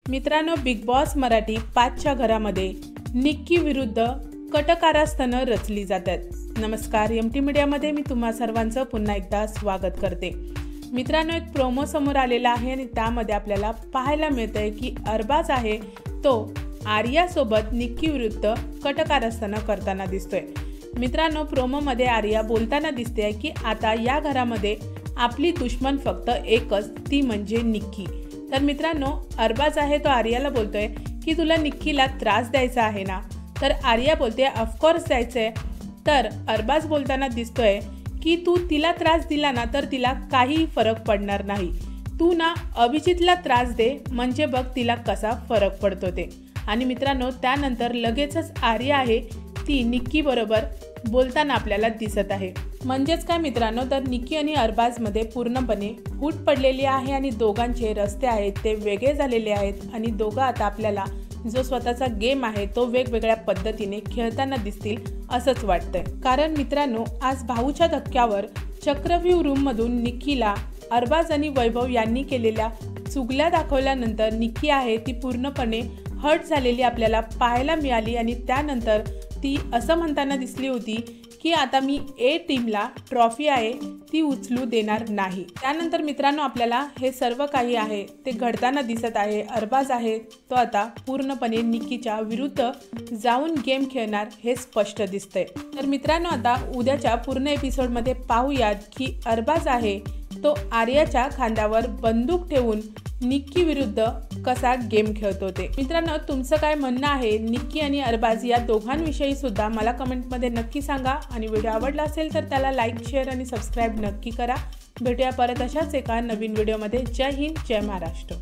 मित्रांनो, big boss Marathi 5च्या घरामध्ये निक्की विरुद्ध कट कारस्थानं रचली जातात। नमस्कार, एमटी मीडियामध्ये मी तुम्हा सर्वांचं पुन्हा एकदा स्वागत करते। मित्रांनो, एक प्रोमो समोर आलेला आहे आणि त्यामध्ये आपल्याला पाहायला मिळतंय की अरबाज आहे तो आर्या सोबत निक्की विरुद्ध कट कारस्थानं करताना दिसतोय। मित्रांनो, प्रोमोमध्ये आर्या बोलताना दिसते की आता या घरामध्ये आपली दुश्मन फक्त एकच, ती म्हणजे निक्की। तर मित्रांनो, अरबाज आहे तो आर्याला बोलतोय की तुला निक्कीला त्रास द्यायचा आहे ना? तर आर्या बोलते ऑफकोर्स द्यायचंय। तर अरबाज बोलताना दिसतोय की तू तिला त्रास दिला ना तर तिला काही फरक पडणार नाही, तू ना अभिजितला त्रास दे, म्हणजे बघ तिला कसा फरक पडतो ते। आणि मित्रांनो, त्यानंतर लगेचच आर्या आहे ती निक्की बरोबर बोलताना आपल्याला दिसत आहे। म्हणजेच काय मित्रांनो, तर निक्की आणि अरबाजमध्ये पूर्णपणे फूट पडलेली आहे आणि दोघांचे रस्ते आहेत ते वेगळे झालेले आहेत आणि दोघं आता आपल्याला जो स्वतःचा गेम आहे तो वेगवेगळ्या पद्धतीने खेळताना दिसतील असंच वाटतंय। कारण मित्रांनो, आज भाऊच्या धक्क्यावर चक्रव्यूह रूममधून निक्कीला अरबाज आणि वैभव यांनी केलेल्या चुगल्या दाखवल्यानंतर निक्की आहे ती पूर्णपणे हर्ट झालेली आपल्याला पाहायला मिळाली आणि त्यानंतर ती असं म्हणताना दिसली होती की आता मी ए टीमला ट्रॉफी आहे ती उचलू देणार नाही। त्यानंतर मित्रांनो, आपल्याला हे सर्व काही आहे ते घडताना दिसत आहे। अरबाज आहे तो आता पूर्णपणे निक्कीच्या विरुद्ध जाऊन गेम खेळणार हे स्पष्ट दिसतंय। तर मित्रांनो, आता उद्याच्या पूर्ण एपिसोडमध्ये पाहूयात की अरबाज आहे तो आर्याच्या खांद्यावर बंदूक ठेवून निक्की विरुद्ध कसा गेम खेळतो ते। मित्रांनो, तुमचं काय म्हणणं आहे निक्की आणि अरबाज या दोघांविषयी सुद्धा मला कमेंटमध्ये नक्की सांगा आणि व्हिडिओ आवडला असेल तर त्याला लाईक, शेअर आणि सबस्क्राईब नक्की करा। भेटूया परत अशाच एका नवीन व्हिडिओमध्ये। जय हिंद, जय महाराष्ट्र।